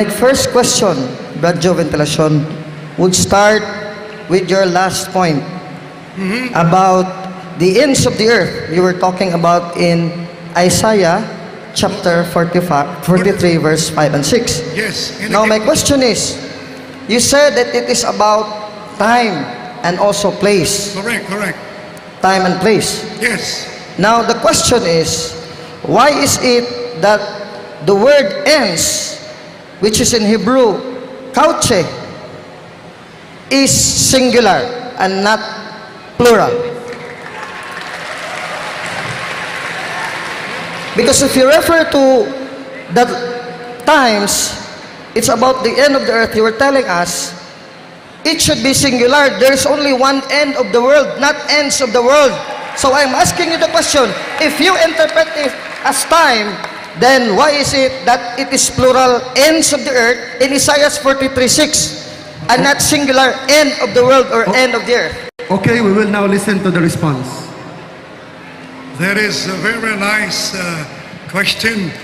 My first question, Brad Joe Ventilacion, would start with your last point about the ends of the earth. You were talking about in Isaiah chapter 43, verse 5 and 6. Yes. Now my question is, you said that it is about time and also place. Correct. Time and place. Yes. Now the question is, why is it that the word ends, which is in Hebrew, kauche, is singular and not plural? Because if you refer to the times, it's about the end of the earth. You were telling us, it should be singular. There's only one end of the world, not ends of the world. So I'm asking you the question, if you interpret it as time, then why is it that it is plural ends of the earth in Isaiah 43:6 and not singular end of the world or end of the earth? Okay, we will now listen to the response. That is a very nice question.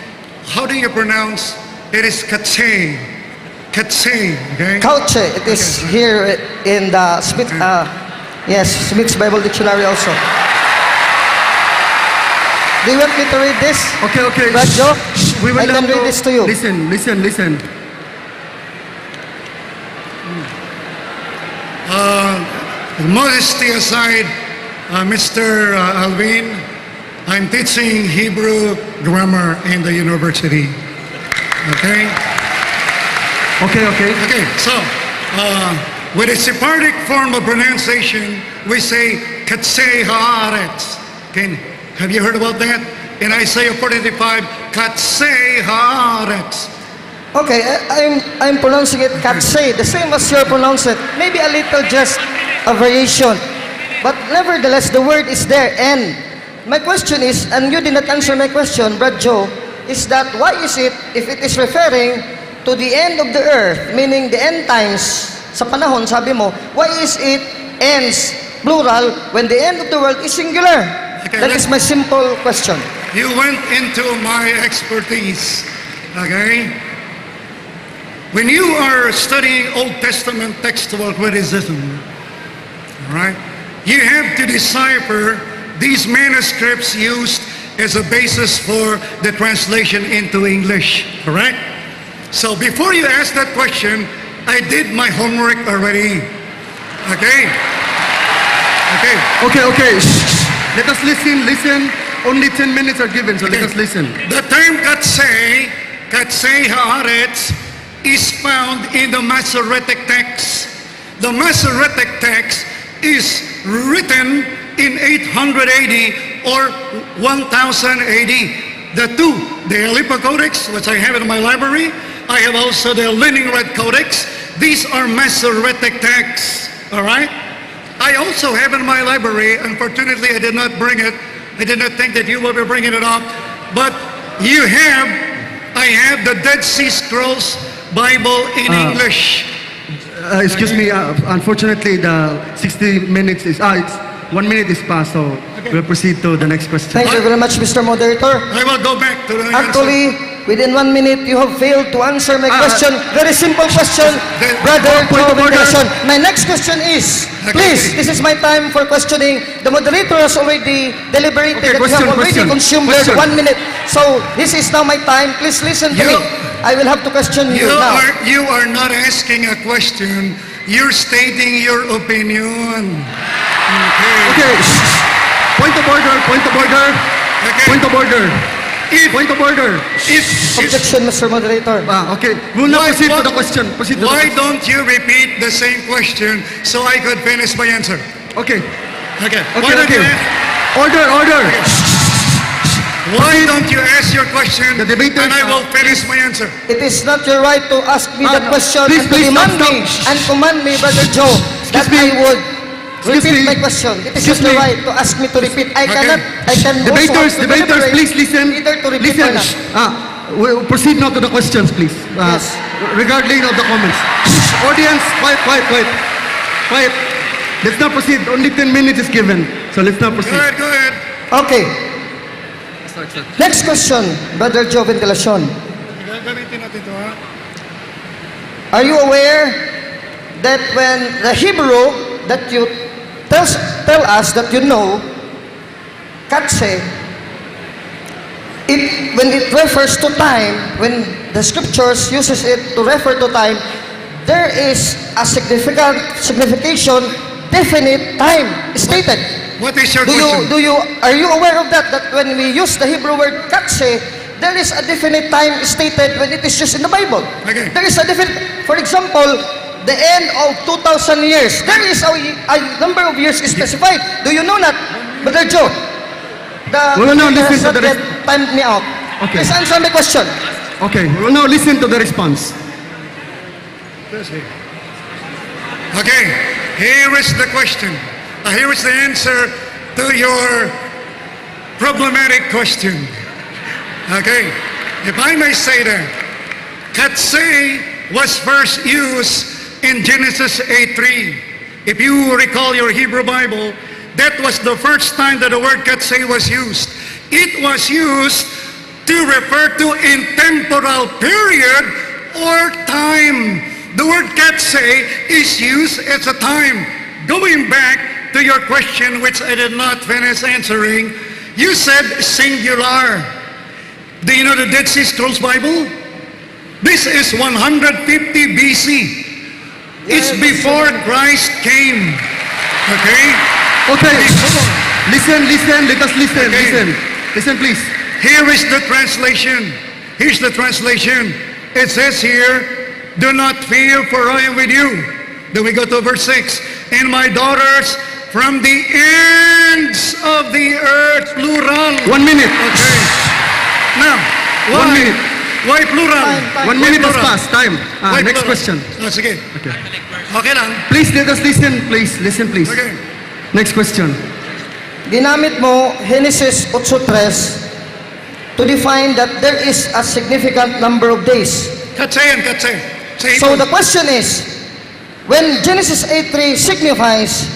How do you pronounce? It is katse. Katse, okay? Kauche, it is here in the Smith, Smith's Bible Dictionary also. Do you want me to read this? Okay. Brad Joe? We will I can now read this to you. Listen. Modesty aside, Mr. Alvin, I'm teaching Hebrew grammar in the university. Okay? Okay. So, with a Sephardic form of pronunciation, we say katse haaretz. Okay? Have you heard about that? In Isaiah 45, katse haaretz. Okay, I'm pronouncing it katse, the same as you pronounce it. Maybe a little just a variation. But nevertheless, the word is there. And my question is, and you did not answer my question, Brad Joe, is that why is it, if it is referring to the end of the earth, meaning the end times, sa panahon, sabi mo, why is it ends, plural, when the end of the world is singular? Okay, That is my simple question. You went into my expertise. Okay? When you are studying Old Testament textual criticism, right, you have to decipher these manuscripts used as a basis for the translation into English, correct? So before you ask that question, I did my homework already. Okay? Okay. Let us listen. Only 10 minutes are given, so let us listen. The term katse haaretz, is found in the Masoretic text. The Masoretic text is written in 800 AD or 1000 AD. The Elipa Codex, which I have in my library, I have also the Leningrad Codex. These are Masoretic texts, all right? I also have in my library, unfortunately I did not bring it. I did not think that you will be bringing it up. But I have the Dead Sea Scrolls Bible in English. Excuse me, unfortunately the 60 minutes is, it's 1 minute is past, so we'll proceed to the next question. Thank you very much, Mr. Moderator. I will go back to the Actually, within 1 minute, you have failed to answer my question. Very simple question, Brother point of order. Ventilacion. My next question is, please, this is my time for questioning. The moderator has already deliberated that you have already consumed 1 minute. So, this is now my time. Please listen to me. I will have to question you now. You are not asking a question. You're stating your opinion. Okay. Point of order. Okay. Point of order. Objection, Mr. Moderator. Okay. We'll now proceed to the question. Why don't you repeat the same question so I could finish my answer? Okay. Why don't you Order. Why don't you ask your question The debater, and I will finish my answer? It is not your right to ask me that question please, and to please, demand stop. me and command me, Brother Joe, that Excuse me. I would repeat me. my question. It is Excuse not your me. right to ask me to repeat. I Okay. can Debaters, also have to deliberate please listen. either to repeat or not. We'll proceed now to the questions, please. Yes. Regarding of the comments. Audience, quiet. Let's now proceed. Only 10 minutes is given. So let's now proceed. Go ahead. Okay. Next question, Brother Joe Ventilacion. Gagamitin natin ito, ha? are you aware that when the Hebrew that you tell us that you know, katse, when it refers to time, when the scriptures uses it to refer to time, there is a signification, definite time stated. What is your question? Are you aware of that? That when we use the Hebrew word katse, there is a definite time stated when it is used in the Bible. Okay. There is a definite, for example, the end of 2,000 years. There is a number of years specified. Do you know that, Brother Joe? We will now listen to the timed me out. Okay. Please answer my question. Okay, we will now listen to the response. Okay, here is the question. Here is the answer to your problematic question. Okay, if I may say that, katse was first used in Genesis 8:3. If you recall your Hebrew Bible, that was the first time that the word katse was used. It was used to refer to intemporal period or time. The word katse is used as a time. Going back to your question, which I did not finish answering, you said singular. Do you know the Dead Sea Scrolls Bible? This is 150 BC. It's before Christ came. Okay? Okay, listen, let us listen, Okay. listen please. Here is the translation. Here's the translation. It says here, do not fear, for I am with you. Then we go to verse 6. And my daughters from the ends of the earth, plural. 1 minute. Okay. Now, 1 minute. Why plural? Time. 1 Why minute has plural? passed. Time. Why Next plural? question. Sige. Okay. Okay lang. Please let us listen, please. Listen, please. Okay. Next question. Ginamit mo Genesis 8:3 to define that there is a significant number of days. Katse yan, katse. Sa So ito. the question is, when Genesis 8:3 signifies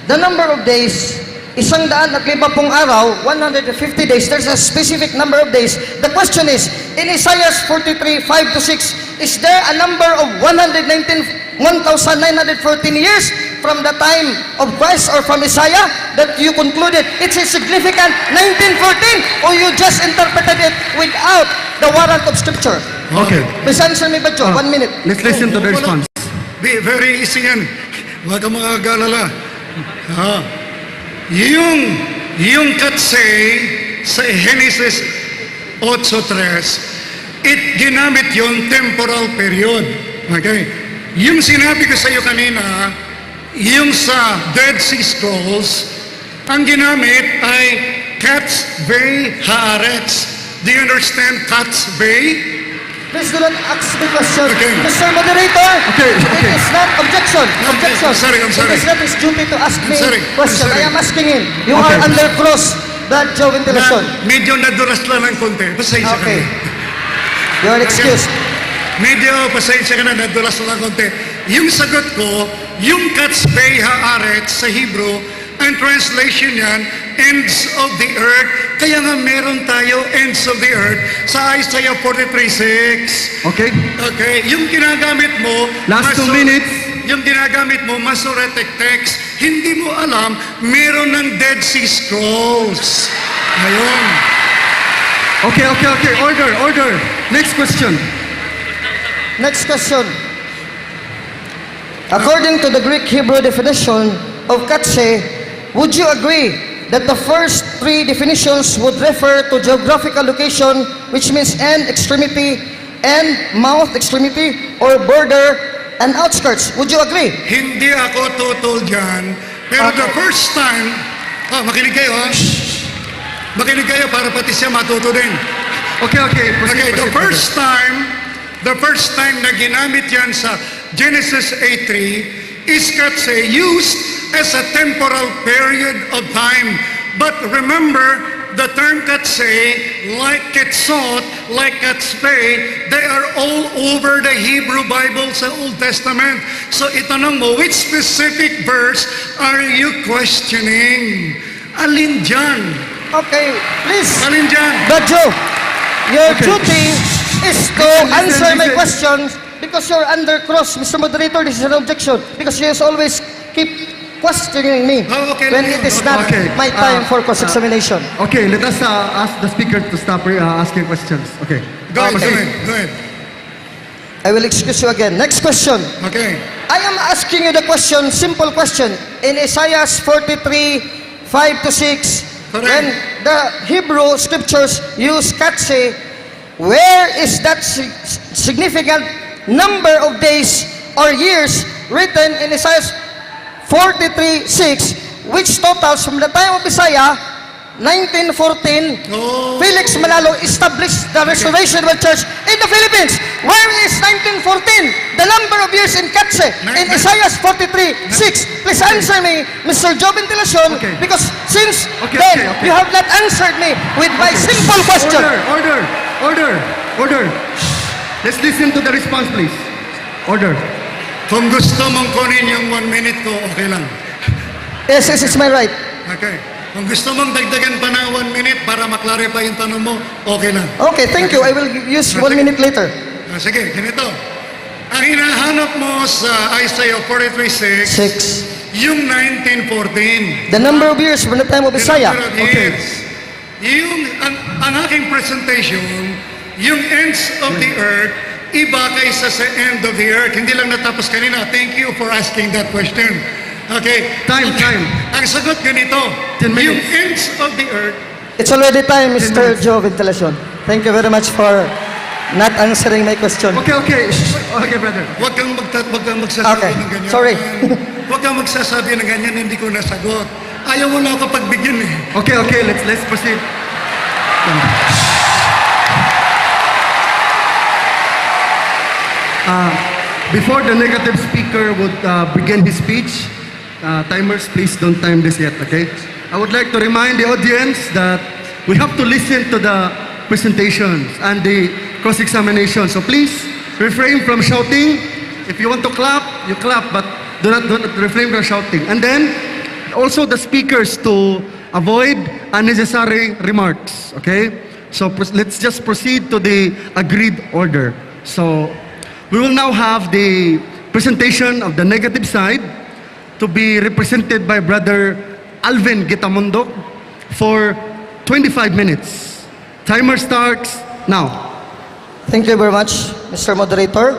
the number of days, 150 araw, 150 days, there's a specific number of days. The question is, in Isaiah 43:5-6, is there a number of 1,914 years from the time of Christ or from Isaiah that you concluded it's a significant 1914, or you just interpreted it without the warrant of Scripture? Okay. Please answer me, Badjo. 1 minute. Let's listen to the response. Be very easy yan. Huwag kang mag-alala. Yung katse sa Genesis 8:3, ginamit yung temporal period. Okay? Yung sinabi ko sa iyo kanina, yung sa Dead Sea Scrolls, ang ginamit ay Katzvei Haaretz. Do you understand Katzvei? Please do not ask me question. Okay. Mr. Moderator, Okay. it is not objection. Objection. I'm sorry. It is not his duty to ask me sorry. question. I'm sorry. I am asking him. You Okay. are under cross blood Joe ventilation. Medyo nadulas lang ng konti. Pasensya ka Okay. na. You are excused. Medyo pasensya ka na, nadulas lang ng konti. Yung sagot ko, yung Katzvei Haaretz sa Hebrew, ang translation yan, ends of the earth. Kaya nga meron tayo ends of the earth sa Isaiah 43:6. Okay? Okay, yung ginagamit mo, Last 2 minutes. yung ginagamit mo, Masoretic text, hindi mo alam, meron ng Dead Sea Scrolls. Ngayon. Okay. Order. Next question. Next question. According to the Greek Hebrew definition of katse, would you agree that the first 3 definitions would refer to geographical location, which means end extremity, end mouth extremity, or border and outskirts? Would you agree? Hindi ako tutol dyan. Pero the Okay. first time, makinig kayo ha. Makinig kayo para pati siya matuto din. Okay. Okay, Proceed. the first time na ginamit yan sa Genesis 8:3 is katse used as a temporal period of time. But remember, the term katse, like ketzot, like katzvei, they are all over the Hebrew Bible sa Old Testament. So itanong mo, which specific verse are you questioning? Alin dyan? Okay, please. Alin dyan? Badjo, your Okay. duty is to Listen, answer my listen. questions because you're under cross, Mr. Moderator, this is an objection. Because you always keep questioning me Oh, okay. when it is not Okay. my time for cross-examination. Okay, let us ask the speaker to stop asking questions. Okay. Go ahead, go proceed. ahead, go ahead. I will excuse you again. Next question. Okay. I am asking you the question, simple question. In Isaiah 43, 5 to 6, Correct. when the Hebrew scriptures use katse, where is that significant number of days or years written in Isaiah 43, 6, which totals from the time of Isaiah, 1914, Oh. Felix Malalo established the Restoration World Church in the Philippines. Where is 1914? The number of years in Katse, in Isaiah 43, 6. Please answer me, Mr. Job Ventilacion, Okay. because since Okay, then, okay. you have not answered me with my simple question. Order. Let's listen to the response, please. Order. Kung gusto mong kunin yung 1 minute ko, okay lang. Yes, it's my right. Okay. Kung gusto mong dagdagan pa ng 1 minute para maklarify yung tanong mo, okay lang. Okay, thank you. I will use 1 minute later. Sige, ganito. Ang hinahanap mo sa Isaiah 43:6, 6. yung 1914. The number of years from the time of The Isaiah. number of Okay. years. Yung, ang aking presentation, yung ends of the earth, iba kaysa sa end of the earth. Hindi lang natapos kanina. Thank you for asking that question. Okay. Time. Ang sagot ganito. 10 minutes. Yung ends of the earth, It's already time, Mr. Joe Ventilacion. Thank you very much for not answering my question. Okay. Shh. Okay, brother. Huwag kang magsasabi Okay, ng ganyan. sorry. Huwag kang magsasabi ng ganyan, hindi ko nasagot. Ayaw mo na ako pagbigyan eh. Okay. Let's proceed. Before the negative speaker would begin his speech, timers, please don't time this yet, okay? I would like to remind the audience that we have to listen to the presentations and the cross-examination. So please refrain from shouting. If you want to clap, you clap, but do not refrain from shouting. And then also the speakers to avoid unnecessary remarks, okay? So let's just proceed to the agreed order. So we will now have the presentation of the negative side to be represented by Brother Alvin Gitamundo for 25 minutes. Timer starts now. Thank you very much, Mr. Moderator.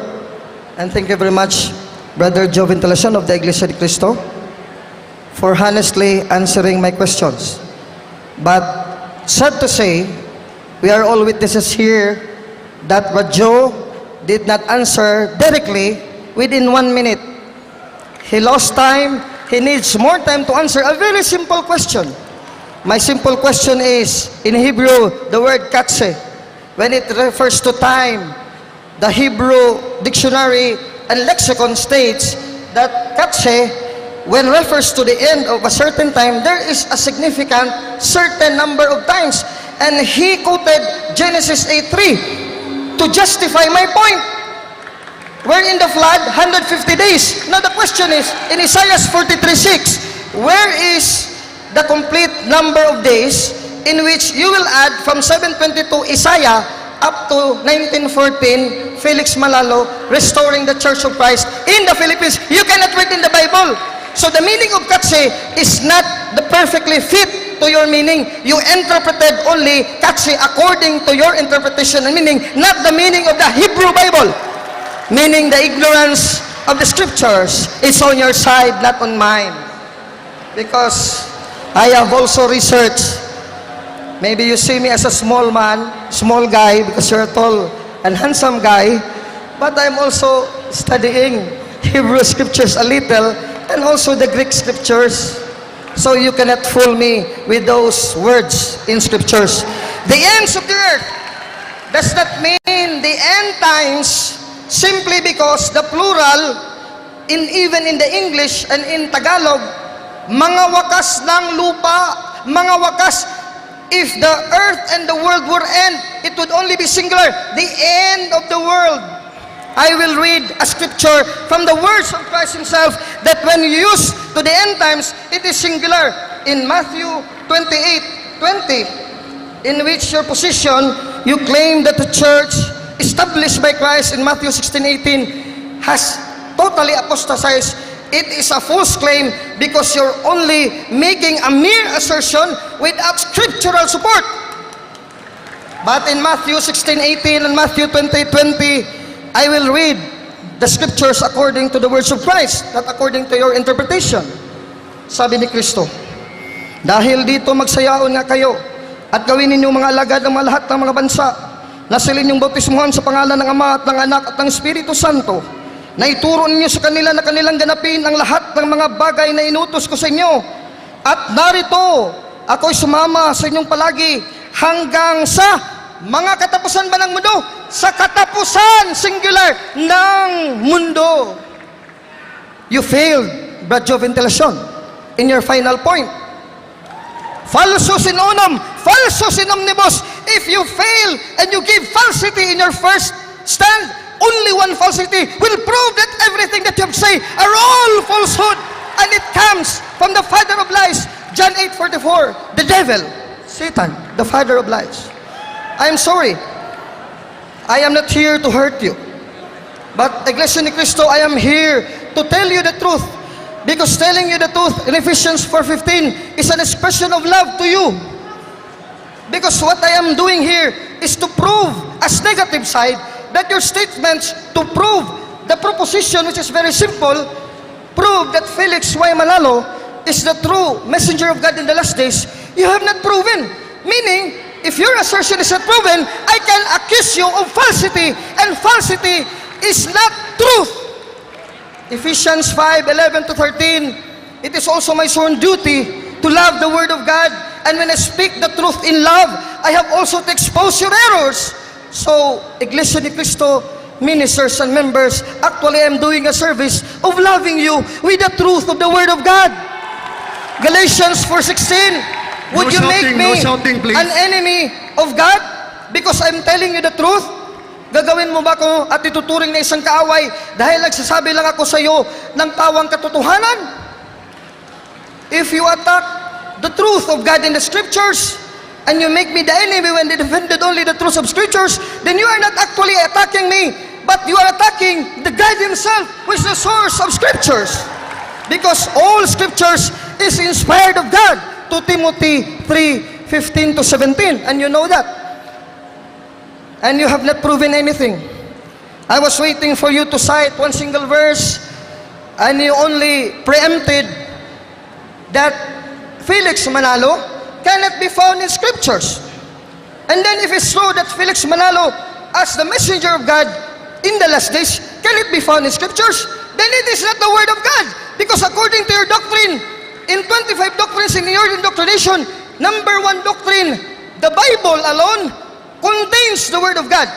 And thank you very much, Brother Joe Ventilacion of the Iglesia de Cristo, for honestly answering my questions. But sad to say, we are all witnesses here that what Joe did not answer directly within 1 minute. He lost time. He needs more time to answer a very simple question. My simple question is, in Hebrew, the word katse, when it refers to time, the Hebrew dictionary and lexicon states that katse, when refers to the end of a certain time, there is a significant certain number of times. And he quoted Genesis 8:3 to justify my point. Where in the flood, 150 days. Now the question is, in Isaiah 43:6, where is the complete number of days in which you will add from 722 Isaiah up to 1914, Felix Malalo restoring the Church of Christ in the Philippines? You cannot read in the Bible. So the meaning of katse is not the perfectly fit to your meaning. You interpreted only katse according to your interpretation and meaning, not the meaning of the Hebrew Bible. Meaning the ignorance of the scriptures is on your side, not on mine. Because I have also researched. Maybe you see me as a small man, small guy, because you're a tall and handsome guy. But I'm also studying Hebrew scriptures a little, and also the Greek scriptures. So you cannot fool me with those words in scriptures. The ends of the earth does not mean the end times, simply because the plural, even in the English and in Tagalog, mga wakas ng lupa, mga wakas, if the earth and the world were end, it would only be singular, the end of the world. I will read a scripture from the words of Christ himself that when used to the end times, it is singular. In Matthew 28:20, in which your position, you claim that the church established by Christ in Matthew 16:18 has totally apostatized. It is a false claim because you're only making a mere assertion without scriptural support. But in Matthew 16:18 and Matthew 20:20, I will read the scriptures according to the words of Christ, not according to your interpretation. Sabi ni Kristo, dahil dito magsayaon nga kayo at gawin ninyong mga alagad ng mga lahat ng mga bansa na sila ninyong bautismuhan sa pangalan ng Ama at ng Anak at ng Espiritu Santo, na ituro ninyo sa kanila na kanilang ganapin ang lahat ng mga bagay na inutos ko sa inyo. At narito, ako'y sumama sa inyong palagi hanggang sa mga katapusan ba ng mundo? Sa katapusan, singular, ng mundo. You failed, Brad Ventilation, in your final point. Falsus in unum, falsus in omnibus. If you fail and you give falsity in your first stand, only one falsity will prove that everything that you have said are all falsehood, and it comes from the father of lies. John 8:44, the devil, Satan, the father of lies. I am sorry, I am not here to hurt you, but Iglesia ni Cristo, I am here to tell you the truth, because telling you the truth in Ephesians 4:15 is an expression of love to you. Because what I am doing here is to prove as negative side that your statements, to prove the proposition, which is very simple, prove that Felix Y. Manalo is the true messenger of God in the last days, you have not proven. Meaning, if your assertion is not proven, I can accuse you of falsity, and falsity is not truth. Ephesians 5:11-13, it is also my sworn duty to love the word of God, and when I speak the truth in love, I have also to expose your errors. So, Iglesia ni Cristo, ministers and members, actually I'm doing a service of loving you with the truth of the Word of God. Galatians 4:16, would you make me please. an enemy of God because I'm telling you the truth? Gagawin mo ba ko at ituturing na isang kaaway dahil nagsasabi lang ako sa iyo ng tawang katotohanan? If you attack the truth of God in the Scriptures, and you make me the enemy when they defended only the truth of Scriptures, then you are not actually attacking me, but you are attacking the God Himself, who is the source of Scriptures. Because all Scriptures is inspired of God, 2 Timothy 3:15-17, and you know that. And you have not proven anything. I was waiting for you to cite one single verse, and you only preempted that Felix Manalo cannot be found in Scriptures. And then if it's true that Felix Manalo, as the messenger of God in the last days, can it be found in Scriptures? Then it is not the Word of God. Because according to your doctrine, in 25 doctrines in your indoctrination, number 1 doctrine, the Bible alone contains the Word of God.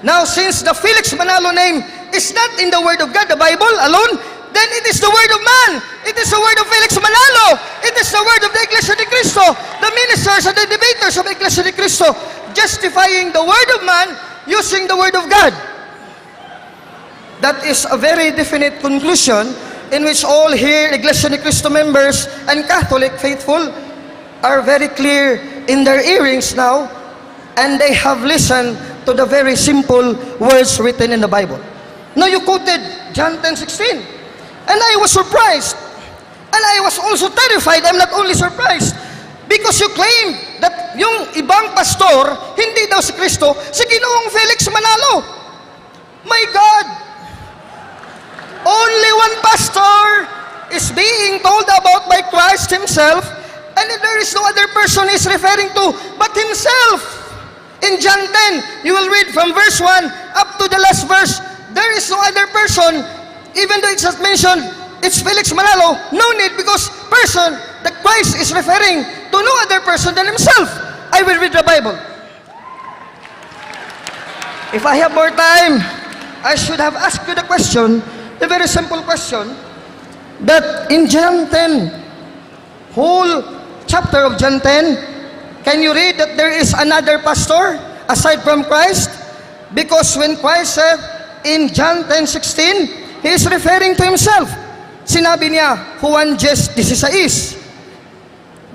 Now, since the Felix Manalo name is not in the Word of God, the Bible alone, then it is the word of man. It is the word of Felix Manalo. It is the word of the Iglesia ni Cristo, the ministers and the debaters of the Iglesia ni Cristo, justifying the word of man using the word of God. That is a very definite conclusion in which all here Iglesia ni Cristo members and Catholic faithful are very clear in their earrings now, and they have listened to the very simple words written in the Bible. Now you quoted John 10:16. And I was surprised. And I was also terrified. I'm not only surprised, because you claim that yung ibang pastor, hindi daw si Kristo, si Ginoong Felix Manalo. My God! Only one pastor is being told about by Christ Himself, and there is no other person He's referring to but Himself. In John 10, you will read from verse 1 up to the last verse, there is no other person. Even though it's not mentioned, it's Felix Manalo, no need, because person that Christ is referring to no other person than Himself. I will read the Bible. If I have more time, I should have asked you the question, the very simple question, that in John 10, whole chapter of John 10, can you read that there is another pastor aside from Christ? Because when Christ said in John 10:16, He is referring to Himself. Sinabi niya, Juan 10:16.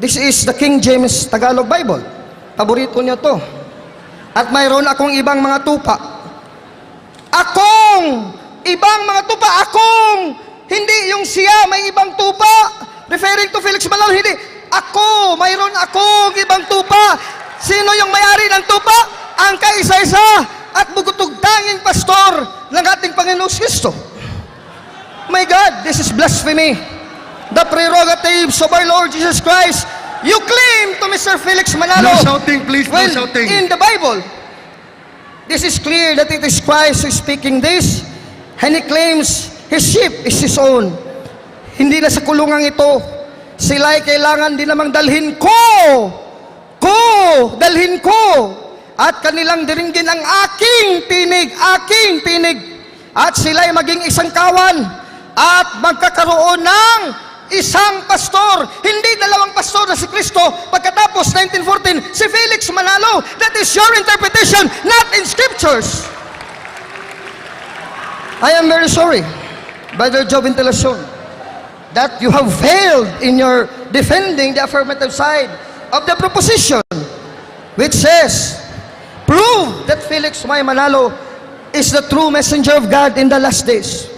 This is the King James Tagalog Bible. Paborito niya to. At mayroon akong ibang mga tupa Akong ibang mga tupa, akong, hindi yung siya may ibang tupa. Referring to Felix Manalo, hindi. Ako, mayroon akong ibang tupa. Sino yung may-ari ng tupa? Ang kaisa-isa at bugutugtanging pastor ng ating Panginoong Kristo. My God, this is blasphemy. The prerogatives of our Lord Jesus Christ. You claim to Mr. Felix Manalo. No shouting, please, no When shouting. in the Bible, this is clear that it is Christ who is speaking this, and he claims his sheep is his own. Hindi na sa kulungang ito, sila ay kailangan din namang dalhin dalhin ko, at kanilang diringgin ang aking tinig, at sila ay maging isang kawan, at magkakaroon ng isang pastor, hindi dalawang pastor na si Kristo. Pagkatapos 1914, si Felix Manalo. That is your interpretation, not in scriptures. I am very sorry, Brother Joe Ventilacion, that you have failed in your defending the affirmative side of the proposition, which says, prove that Felix Y. Manalo is the true messenger of God in the last days.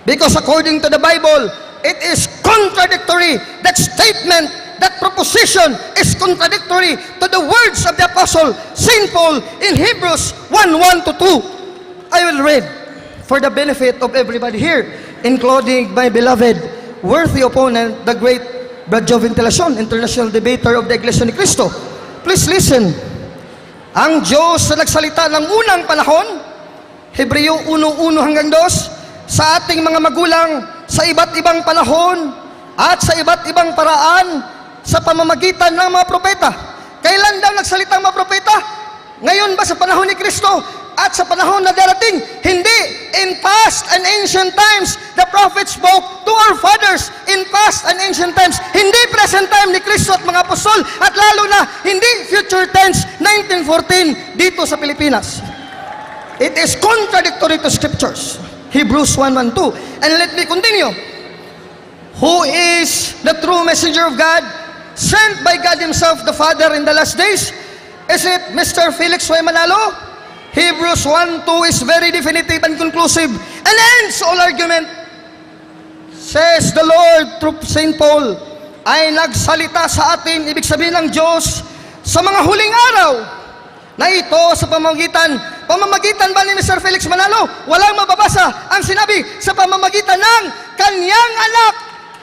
Because according to the Bible, it is contradictory. That statement, that proposition is contradictory to the words of the Apostle St. Paul in Hebrews 1:1-2. I will read for the benefit of everybody here, including my beloved, worthy opponent, the great Brad Joe Ventilacion, international debater of the Iglesia ni Cristo. Please listen. Ang Diyos na nagsalita ng unang panahon, Hebreo 1:1-2, sa ating mga magulang sa iba't ibang panahon at sa iba't ibang paraan sa pamamagitan ng mga propeta. Kailan daw nagsalita ang mga propeta? Ngayon ba sa panahon ni Kristo? At sa panahon na darating? Hindi. In past and ancient times, the prophets spoke to our fathers in past and ancient times. Hindi present time ni Kristo at mga apostol, at lalo na hindi future tense 1914 dito sa Pilipinas. It is contradictory to scriptures. Hebrews 1:1-2. And let me continue. Who is the true messenger of God, sent by God Himself, the Father, in the last days? Is it Mr. Felix Y. Manalo? Hebrews 1:2 is very definitive and conclusive and ends all argument. Says the Lord through St. Paul, ay nagsalita sa atin, ibig sabihin ng Diyos, sa mga huling araw, na ito sa pamamagitan ba ni Mr. Felix Manalo? Walang mababasa. Ang sinabi, sa pamamagitan ng kanyang anak,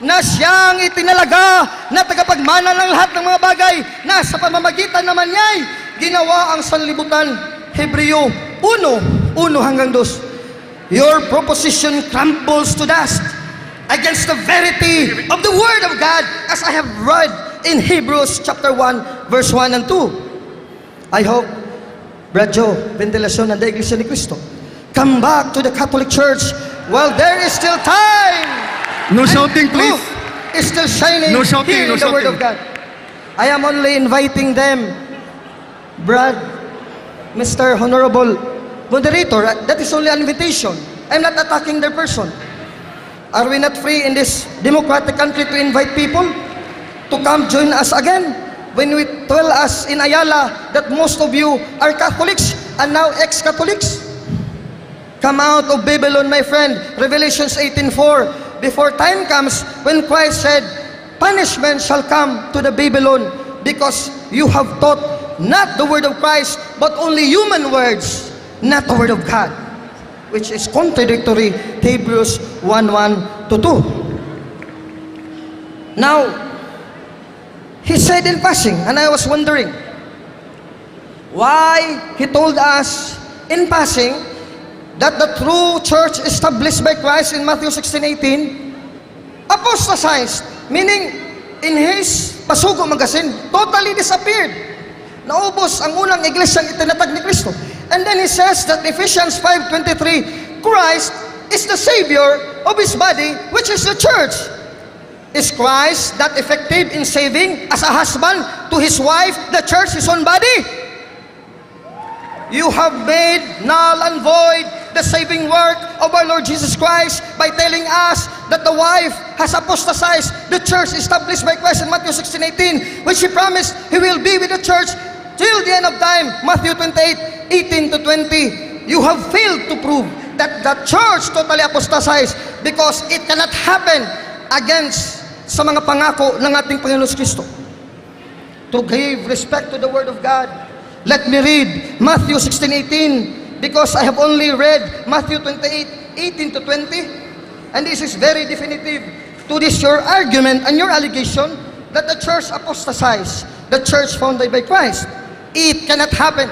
na siyang itinalaga na tagapagmana ng lahat ng mga bagay, na sa pamamagitan naman niya'y ginawa ang sanlibutan. Hebreo 1:1-2. Your proposition crumbles to dust against the verity of the Word of God, as I have read in Hebrews chapter 1:1-2. I hope, Brad Joe Ventilacion and the Iglesia ni Cristo, come back to the Catholic Church while there is still time. No shouting, please. Proof is still shining No shouting, here no in the Word of shouting. God. I am only inviting them, Brad, Mr. Honorable Moderator, that is only an invitation. I'm not attacking their person. Are we not free in this democratic country to invite people to come join us again? When we tell us in Ayala that most of you are Catholics and now ex-Catholics? Come out of Babylon, my friend. Revelations 18:4. Before time comes when Christ said, punishment shall come to the Babylon because you have taught not the word of Christ, but only human words, not the word of God, which is contradictory to Hebrews 1:1-2. Now, he said in passing, and I was wondering why he told us in passing that the true church established by Christ in Matthew 16:18 apostatized, meaning in his pasugo magasin, totally disappeared. Naubos ang unang iglesyang itinatag ni Kristo. And then he says that Ephesians 5:23, Christ is the Savior of His body, which is the church. Is Christ that effective in saving as a husband to his wife, the church, his own body? You have made null and void the saving work of our Lord Jesus Christ by telling us that the wife has apostatized the church established by Christ in Matthew 16:18, which He promised He will be with the church till the end of time, Matthew 28:18-20. You have failed to prove that the church totally apostatized because it cannot happen against sa mga pangako ng ating Panginoon Kristo. To give respect to the Word of God, let me read Matthew 16:18 because I have only read Matthew 28:18 to 20, and this is very definitive to this your argument and your allegation that the church apostatized, the church founded by Christ. It cannot happen.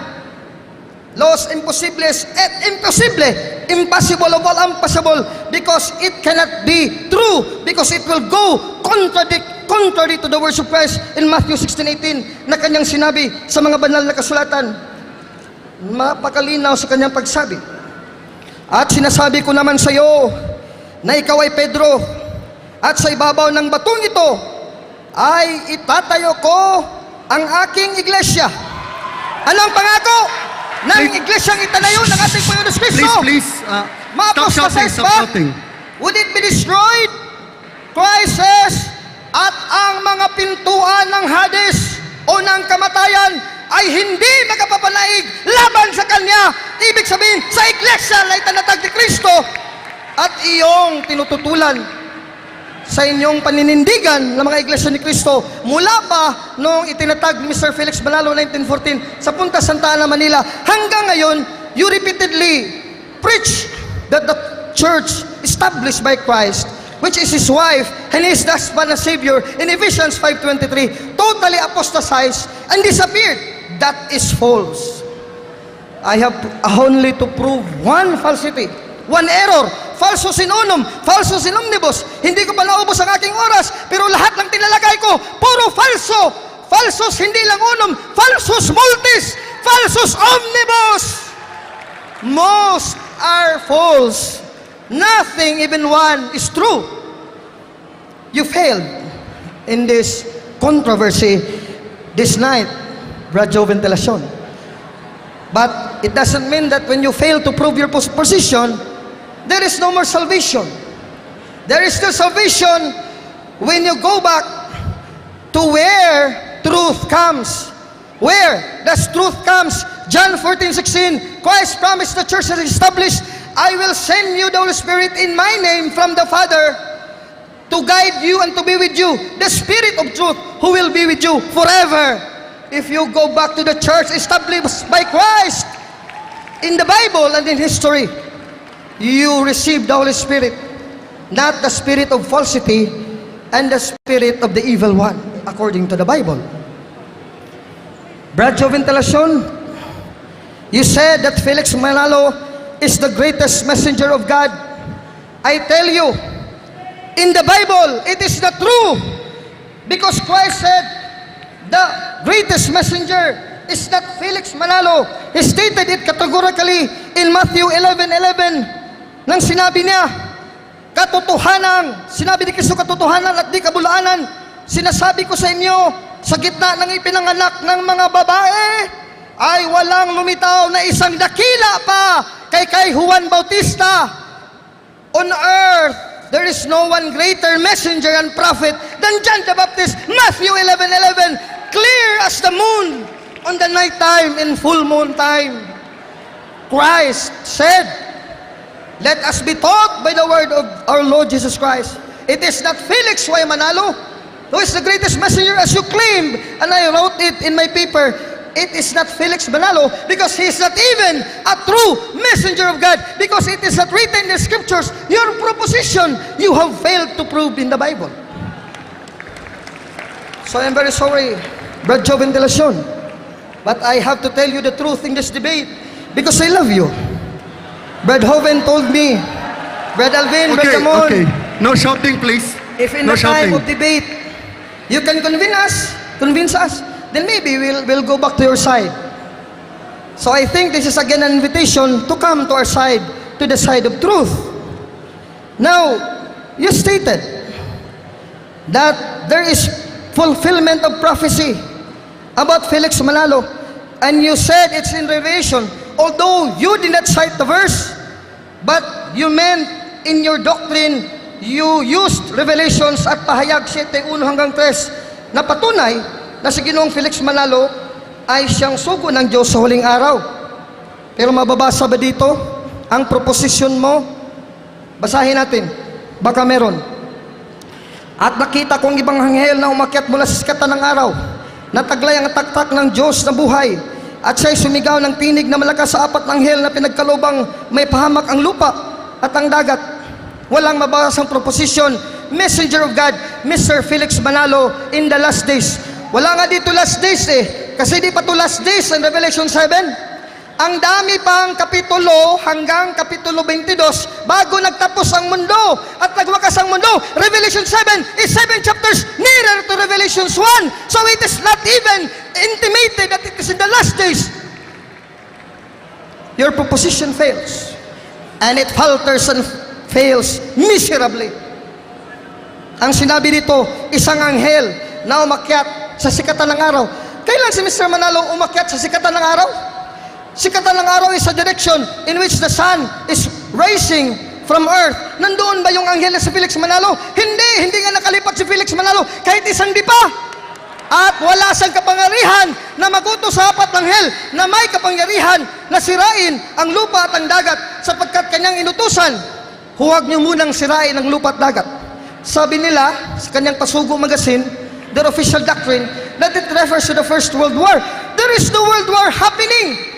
Los imposibles et imposible, impossible of all impossible, because it cannot be true, because it will go contrary to the words of Christ in Matthew 16:18 na kanyang sinabi sa mga banal na kasulatan. Mapakalinaw sa kanyang pagsabi. At sinasabi ko naman sa iyo na ikaw ay Pedro, at sa ibabaw ng batong ito ay itatayo ko ang aking iglesia. Anong pangako ng iglesyang itanayo ng ating Panginoon Kristo? Please, stop shouting, Ma-apostatize stop ba? shouting. Would it be destroyed? Christ says, at ang mga pintuan ng Hades o ng kamatayan ay hindi makapapanaig laban sa Kanya. Ibig sabihin, sa iglesia na itanatag ni Kristo at iyong tinututulan sa inyong paninindigan ng mga iglesia ni Kristo mula pa noong itinatag ni Mr. Felix Manalo 1914 sa Punta Santa Ana, Manila hanggang ngayon, you repeatedly preach that the church established by Christ, which is His wife and His husband and Savior in Ephesians 5:23, totally apostatized and disappeared. That is false. I have only to prove one falsity, one error. Falsus in unum, falsus in omnibus. Hindi ko pa naubos ang aking oras, pero lahat ng tinalagay ko, puro falso. Falsus hindi lang unum, falsus multis, falsus omnibus. Most are false. Nothing, even one, is true. You failed in this controversy this night, Brad Ventilacion. But it doesn't mean that when you fail to prove your position, there is no more salvation. There is still salvation when you go back to where truth comes. Where does truth comes? John 14:16, Christ promised the church that is established, I will send you the Holy Spirit in my name from the Father to guide you and to be with you. The Spirit of truth who will be with you forever. If you go back to the church established by Christ in the Bible and in history, you receive the Holy Spirit, not the spirit of falsity and the spirit of the evil one, according to the Bible. Brad Ventilacion, you said that Felix Manalo is the greatest messenger of God. I tell you, in the Bible, it is not true, because Christ said the greatest messenger is not Felix Manalo. He stated it categorically in Matthew 11:11. Nang sinabi niya, katotohanan, sinabi ni Kristo katotohanan at di kabulaanan, sinasabi ko sa inyo, sa gitna ng ipinanganak ng mga babae, ay walang lumitaw na isang dakila pa kay Juan Bautista. On earth, there is no one greater messenger and prophet than John the Baptist. Matthew 11:11, clear as the moon on the night time and full moon time. Christ said, let us be taught by the word of our Lord Jesus Christ. It is not Felix Y. Manalo who is the greatest messenger as you claimed, and I wrote it in my paper. It is not Felix Manalo because he is not even a true messenger of God, because it is not written in the scriptures. Your proposition, you have failed to prove in the Bible. So I'm very sorry, Brad Ventilacion, but I have to tell you the truth in this debate because I love you. Brad Hoven told me, Brad Alvin, Brad Damon, Okay. No shouting, please. if in No the time shouting. of debate, you can convince us, then maybe we'll go back to your side. So I think this is again an invitation to come to our side, to the side of truth. Now, you stated that there is fulfillment of prophecy about Felix Manalo, and you said it's in Revelation, although you did not cite the verse, but you meant in your doctrine, you used Revelations at Pahayag 7:1 hanggang 3 na patunay na si Ginoong Felix Manalo ay siyang sugo ng Diyos sa huling araw. Pero mababasa ba dito ang proposition mo? Basahin natin. Baka meron. At nakita kong ibang anghel na umakyat mula sa sikatan ng araw, nataglay ang taktak ng Diyos na buhay, at siya'y sumigaw ng tinig na malakas sa apat na anghel na pinagkalubang may pahamak ang lupa at ang dagat. Walang mabasang proposition, Messenger of God, Mr. Felix Manalo, in the last days. Wala nga dito last days kasi di pa to last days in Revelation 7. Ang dami pang kapitulo hanggang kapitulo 22 bago nagtapos ang mundo at nagwakas ang mundo. Revelation 7 is 7 chapters nearer to Revelation 1. So it is not even intimated that it is in the last days. Your proposition fails. And it falters and fails miserably. Ang sinabi dito, isang anghel na umakyat sa sikatan ng araw. Kailan si Mr. Manalo umakyat sa sikatan ng araw? Sikatan ng araw is a direction in which the sun is rising from earth. Nandoon ba yung anghel na si Felix Manalo? Hindi nga nakalipat si Felix Manalo kahit isang di pa. At wala siyang kapangyarihan na magutos sa apat ng anghel na may kapangyarihan na sirain ang lupa at ang dagat sapagkat kanyang inutusan, huwag niyo munang sirain ang lupa at dagat. Sabi nila sa kanyang Pasugo magazine, their official doctrine, that it refers to the First World War. There is no World War happening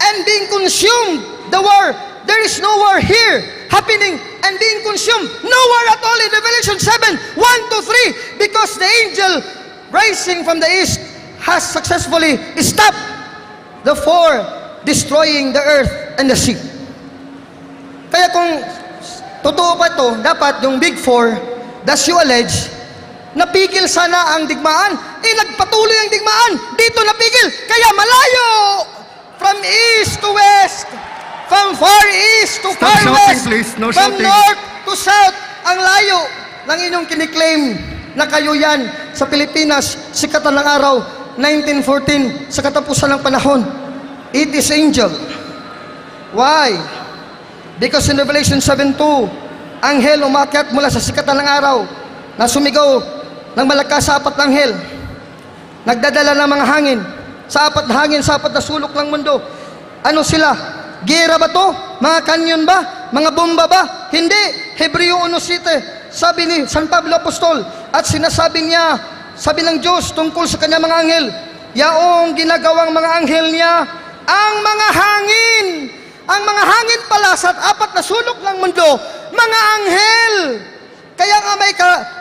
and being consumed. The war, there is no war here happening and being consumed. No war at all in Revelation 7, 1 to 3, because the angel rising from the east has successfully stopped the four destroying the earth and the sea. Kaya kung totoo pa ito, dapat yung Big Four, as you allege, napigil sana ang digmaan. Nagpatuloy ang digmaan. Dito napigil. Kaya malayo. From east to west, from far east to Stop far shouting, west, please. No from shouting. north to south, ang layo ng inyong kiniklaim na kayo yan sa Pilipinas, sikatan ng araw, 1914, sa katapusan ng panahon. It is angel. Why? Because in Revelation 7:2, anghel umakyat mula sa sikatan ng araw na sumigaw ng malakas sa apat na anghel, nagdadala ng mga hangin, sa apat na hangin, sa apat na sulok ng mundo. Ano sila? Gera ba to? Mga kanyon ba? Mga bomba ba? Hindi. Hebreo 1:7. Sabi ni San Pablo Apostol, at sinasabi niya, sabi ng Diyos tungkol sa kanyang mga anghel, yaong ginagawang mga anghel niya, ang mga hangin. Ang mga hangin pala sa apat na sulok ng mundo, mga anghel. Kaya nga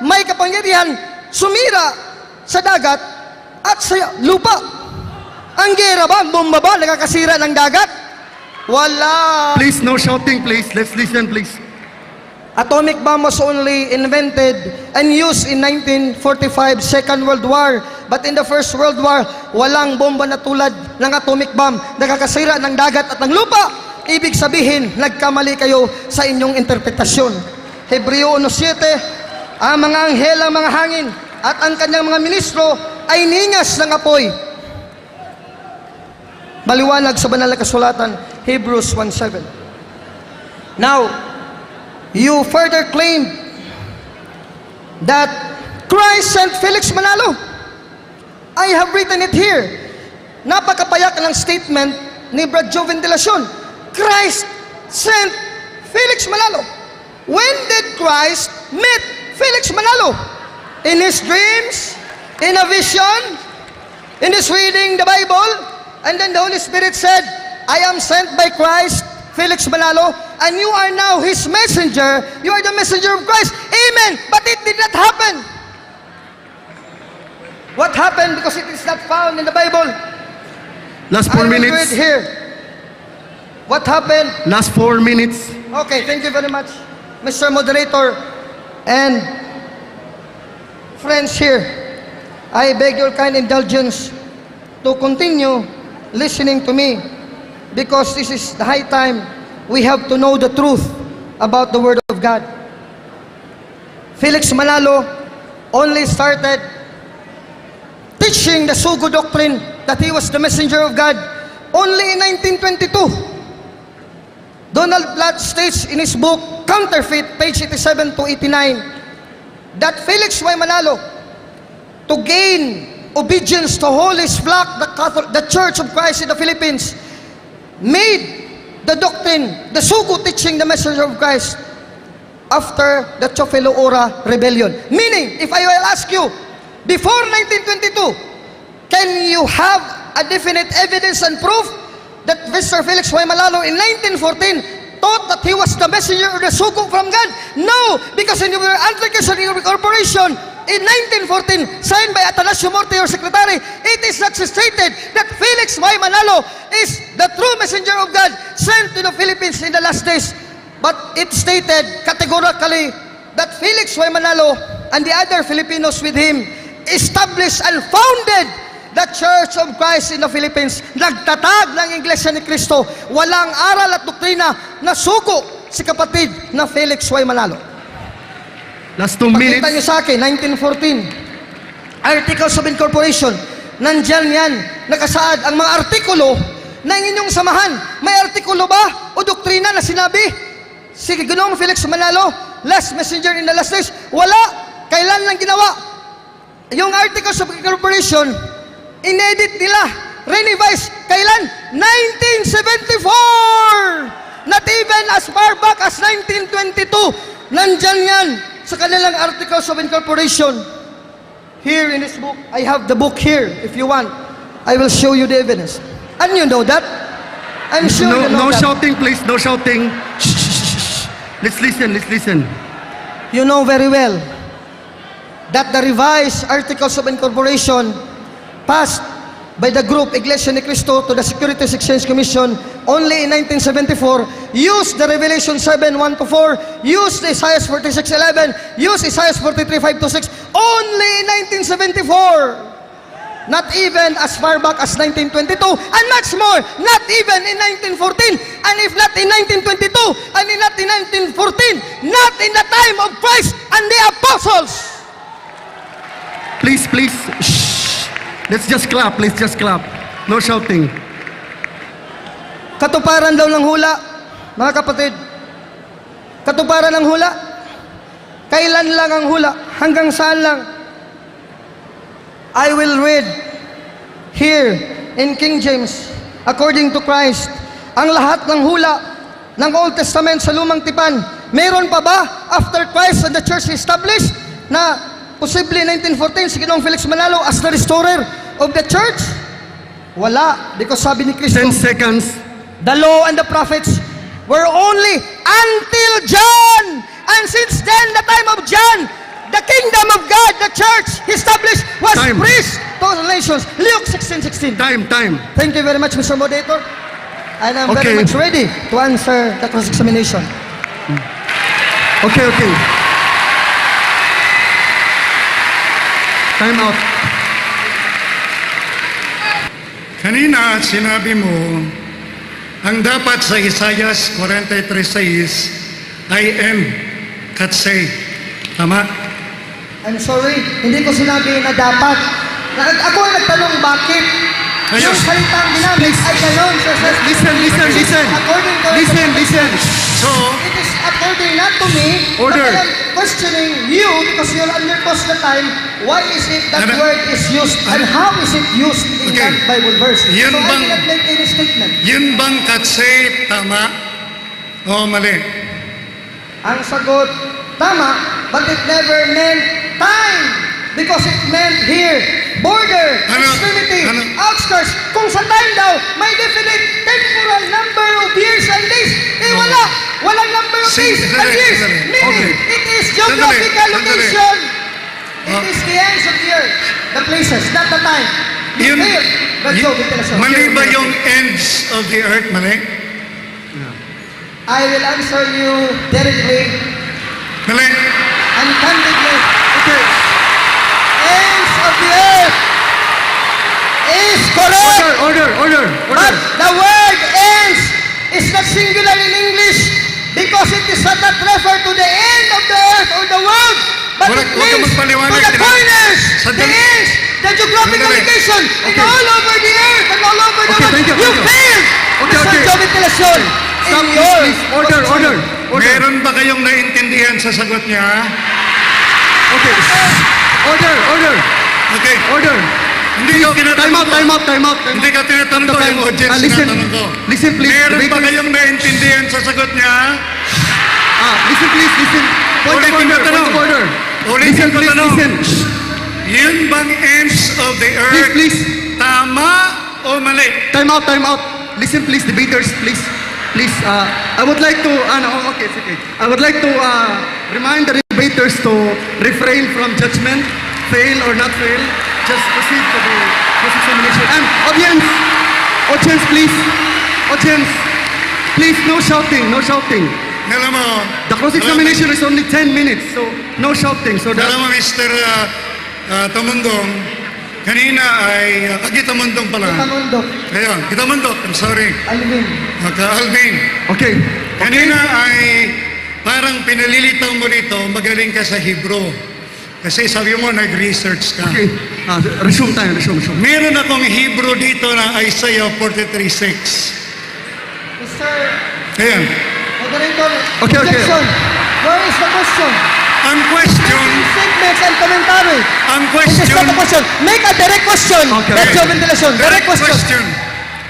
may kapangyarihan sumira sa dagat at sa lupa. Ang gera ba? Ang bomba ba? Nakakasira ng dagat? Wala. Please, no shouting, please. Let's listen, please. Atomic bomb was only invented and used in 1945, Second World War. But in the First World War, walang bomba na tulad ng atomic bomb. Nakakasira ng dagat at ng lupa. Ibig sabihin, nagkamali kayo sa inyong interpretasyon. Hebreo 1:7, ang mga anghel, ang mga hangin, at ang kanyang mga ministro ay ningas ng apoy. Maliwanag sa banal na kasulatan, Hebrews 1:7. Now, you further claim that Christ sent Felix Manalo. I have written it here. Napakapayak ng statement ni Brad Joven de Lacion. Christ sent Felix Manalo. When did Christ meet Felix Manalo? In his dreams? In a vision? In his reading the Bible? And then the Holy Spirit said, I am sent by Christ, Felix Manalo, and you are now His messenger. You are the messenger of Christ. Amen. But it did not happen. What happened? Because it is not found in the Bible. Last I 4 will minutes. read here. What happened? Last 4 minutes. Okay, thank you very much, Mr. Moderator and friends here. I beg your kind indulgence to continue listening to me because this is the high time we have to know the truth about the Word of God. Felix Manalo only started teaching the Sugo doctrine that he was the messenger of God only in 1922. Donald Platt states in his book, Counterfeit, page 87 to 89, that Felix Y. Manalo, to gain obedience to Holy Flock, the Church of Christ in the Philippines, made the doctrine, the sugo teaching the messenger of Christ after the Chofelo Ora rebellion. Meaning, if I will ask you, before 1922, can you have a definite evidence and proof that Mr. Felix Y. Malalo in 1914 thought that he was the messenger or the sugo from God? No, because in your Anglican Corporation in 1914, signed by Atanasio Morte, your secretary, it is not stated that Felix Y. Manalo is the true messenger of God sent to the Philippines in the last days. But it stated categorically that Felix Y. Manalo and the other Filipinos with him established and founded the Church of Christ in the Philippines. Nagtatag ng Iglesia ni Cristo. Walang aral at doktrina na suko si kapatid na Felix Y. Manalo. Last 2 minutes. Pakita nyo sa akin, 1914, Articles of Incorporation, nandyan yan, nakasaad ang mga artikulo na inyong samahan. May artikulo ba o doktrina na sinabi si Ginoong Felix Manalo, last messenger in the last days? Wala. Kailan lang ginawa? Yung Articles of Incorporation, inedit nila, renevise, kailan? 1974! Not even as far back as 1922. Nandyan yan sa kanilang Articles of Incorporation. Here in this book, I have the book here. If you want, I will show you the evidence. And you know that? I'm sure you know No that. shouting, please. No shouting. Shh, shh, shh, shh. Let's listen. Let's listen. You know very well that the revised Articles of Incorporation passed by the group Iglesia ni Cristo to the Securities Exchange Commission only in 1974, used the Revelation 7:1-4, used Isaiah 46:11, used Isaiah 43:5-6, only in 1974. Not even as far back as 1922, and much more, not even in 1914, and if not in 1922, and not in 1914, not in the time of Christ and the apostles. Please, please. Shh. Let's just clap. Let's just clap. No shouting. Katuparan daw ng hula, mga kapatid. Katuparan ng hula. Kailan lang ang hula? Hanggang saan lang? I will read here in King James, according to Christ, ang lahat ng hula ng Old Testament sa Lumang Tipan. Meron pa ba after Christ and the church established na posible 1914 si Ginoong Felix Manalo as the restorer of the church? Wala. Because sabi ni Kristo, 10 seconds. the law and the prophets were only until John. And since then, the time of John, the kingdom of God, the church established, was Time. preached to all nations. Luke 16:16. Time. Thank you very much, Mr. Moderator. And I'm Okay. very much ready to answer the cross-examination. Okay. Time out. Kanina sinabi mo, ang dapat sa Isaiah 43:6 I am katsay. Tama? I'm sorry, hindi ko sinabi na dapat. Ako ang nagtanong bakit. Ayos. Yung salitang ginamit ay ganon. Listen. According to Listen. So, it is according not to me, Order. but I am questioning you because you're under cost the time. Why is it that Ano? word is used and how is it used in Okay. that Bible verse? Yun So I bang- cannot make any statement. yun bang katsay tama o mali? Ang sagot, tama, but it never meant time. Because it meant here, border, Ano? extremity, Ano? outskirts. Kung sa time daw, may definite temporal number of years and days. Wala. Walang number of days and years. Meaning, Okay. it is geographical Sandali. location. It Oh. is the ends of the earth. The places, not the time. You failed. But go, Mali ba yung ends of the earth? Mali? I will answer you directly Mali? and candidly. Okay. Ends of the earth is correct. Order. But the word ends is not singular in English because it does not refer to the end of the earth or the world, but Huwag it ka means to magpaliwanag, the diba? corners, the Sandali. ends, the geographical Sandali. location, and Okay. all over the earth and all over the Okay, world. thank you. failed, Okay. Mr. Joey Telacion, Stop, in your please. Order. Meron ba kayong naintindihan sa sagot niya? Okay. Order. Okay. Order. Hindi ko tinatanong ko. Time out. Hindi ka tinatanong ko, yung audience Listen, tinatanong ko. listen please. Meron ba Debaters. kayong naintindihan sa sagot niya? Listen please, listen. Point of Ulitin ko order, tanong. point of order. Ulitin Listen ko please, tanong. listen. Yun bang ends of the earth? Please. Tama o mali? Time out. Listen please, debaters, please. Please, I would like to, okay, it's okay. I would like to remind the debaters to refrain from judgment, fail or not fail. Just proceed to the cross-examination. And audience, please, no shouting. Alam mo, The cross-examination is only 10 minutes, so no shouting. So that, alam mo, Mr. Tamundong, kanina ay, Tamundong pala. Pamundok, Ayun, Tamundong, I'm sorry. Alvin. Alvin, okay. kanina ay parang pinalilitaw mo rito, magaling ka sa Hebrew. Kasi sabi mo, nag-research ka. Okay, resume tayo. Meron akong Hebrew dito na Isaiah 43:6. Mr. Ayan. Moderator, Okay. objection. Where is the question? Ang question, Statements and commentary. This is not a question. Make a direct question. Okay. Not your ventilation. Direct question.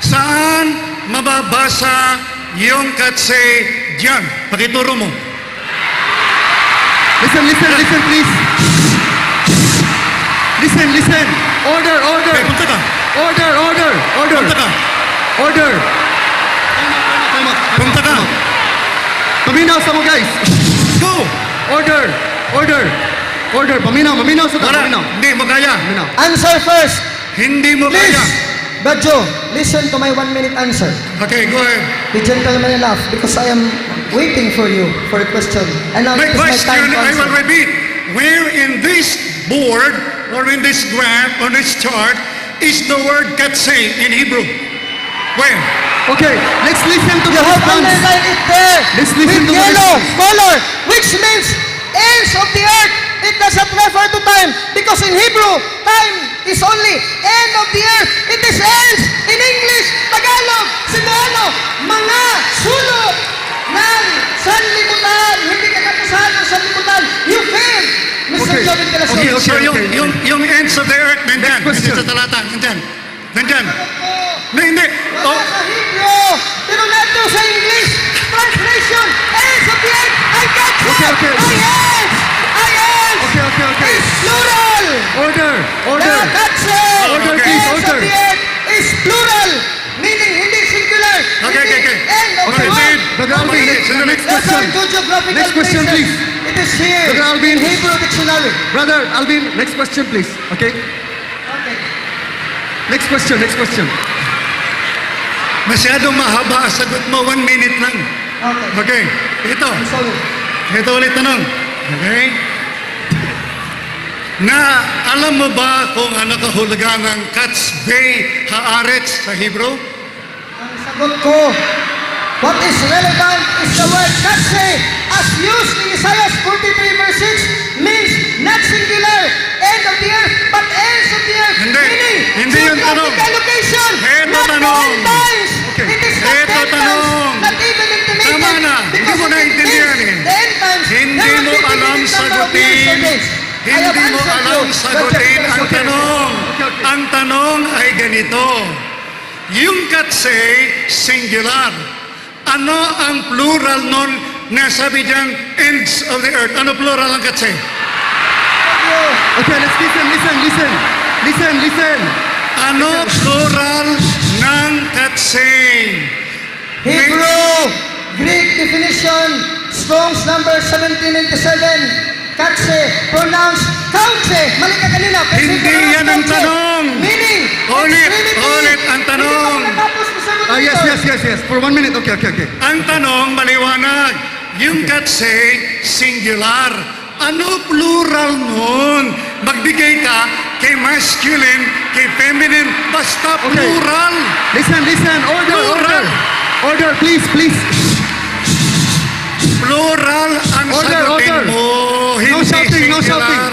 Saan mababasa yung katse dyan? Pakituro mo. Listen, please. Listen. Order. Okay, punta ka. Order. Punta ka. Order. Punta ka. Paminaw sa mo, guys. Go! Order. Paminaw sa Wala. paminaw. Hindi mo kaya. Paminaw. Answer first. Hindi mo Please. kaya. Badjo, listen to my 1-minute answer. Okay, go ahead. Be gentleman enough because I am waiting for you for a question. And now My it is my time question, to I will answer. repeat. Where in this board or in this graph, on this chart, is the word katse in Hebrew? Where? Okay, let's listen to You the have response. underlined it there Let's listen with to the yellow response. color, which means ends of the earth. It doesn't refer to time because in Hebrew, time is only end of the earth. It is ends in English, Tagalog, Cebuano, mga sulok ng sanlibutan. Hindi katapusan ng sanlibutan. You failed, Mr. Okay. Jovin Calason. Okay. So yung ends of the earth, nandyan. Next question. Nandyan sa talata. Nandyan. Hindi. Wala Oh, sa Hebrew, pero nato sa English. Translation, ends of the earth. I got you. Okay. I ends. Okay. Is plural. Order. The katse. Order, Okay. please, Ends of order. the earth is plural. Meaning hindi singular. Okay. Hindi end of Okay, the world. Brother Alvin, next Refer question. to geographical Next question, places. please. It is here Brother Alvin. in Hebrew dictionary. Brother Alvin, next question, please. Okay? Okay. Next question. masyadong mahaba ang sagot mo. 1 minute lang. Okay. Okay. Ito. I'm sorry. Ito ulit tanong. Okay? Na alam mo ba kung ano kahulugan ng Katzbei Haaretz sa Hebrew? Ang sagot ko, what is relevant is the word katse as used in Isaiah 43 verse 6 means not singular, end of the earth, but ends of the earth. Hindi. Meaning, Hindi yun tanong. geographical location, Ito not tanong. the end times. Okay. It is not Ito the end tanong. times, not even intimated. Tama na. Hindi Because mo if it naintindihan means eh. The end times, Hindi there will mo be alam limited number of years or sagutin. days. I have Hindi mo answered alam you. sagutin ang Okay. tanong. Okay. Ang tanong ay ganito. Yung katse, singular. Ano ang plural nun na sabi dyan, ends of the earth? Ano plural ang katse? Okay, let's listen. Ano plural ng katse? Hebrew, Greek definition, Strong's number 1797, katse, pronounced kautse. Mali ka kanina. kasi Hindi pronounced yan ang kautse. tanong. Meaning, Ulit ang tanong. Hindi pa natapos mo sa Yes. For 1 minute. Okay. Ang tanong, maliwanag. Yung katse, singular. Ano plural nun? Magbigay ka kay masculine, kay feminine, basta Okay. plural. Listen. Plural. Order, please. Plural ang Order. sagutin mo. Hindi No singular. shouting.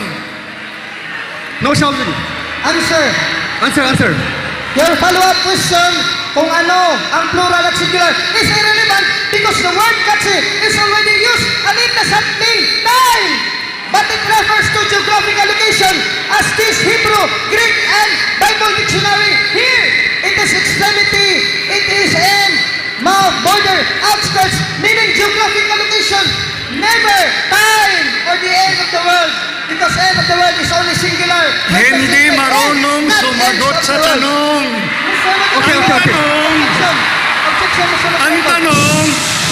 No shouting. Answer. Your follow-up question, kung ano ang plural at singular, is irrelevant because the word katse is already used and it does not mean time. But it refers to geographical location. location as this Hebrew, Greek, and Bible dictionary. Here, in this extremity, it is in Mount border, outskirts, meaning geographical location. Never time or the end of the world. Because end of the world is only singular. Hindi marunong sumagot sa tanong. Okay. Ang tanong,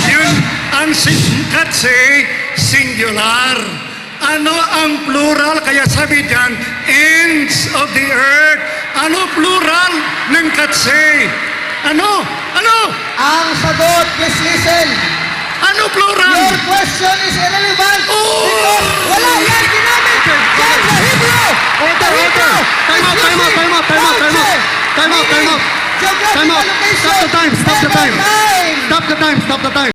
yun ang katse, singular. Ano ang plural? Kaya sabi diyan, ends of the earth. Ano plural ng katse? Ano? Ang sagot, please listen. Ano plural? Your question is irrelevant Oh! because wala yan ginamit dyan sa Hebrew. The Hebrew is using culture, Time out. meaning geographical location. Stop the time. Never time. Stop the time.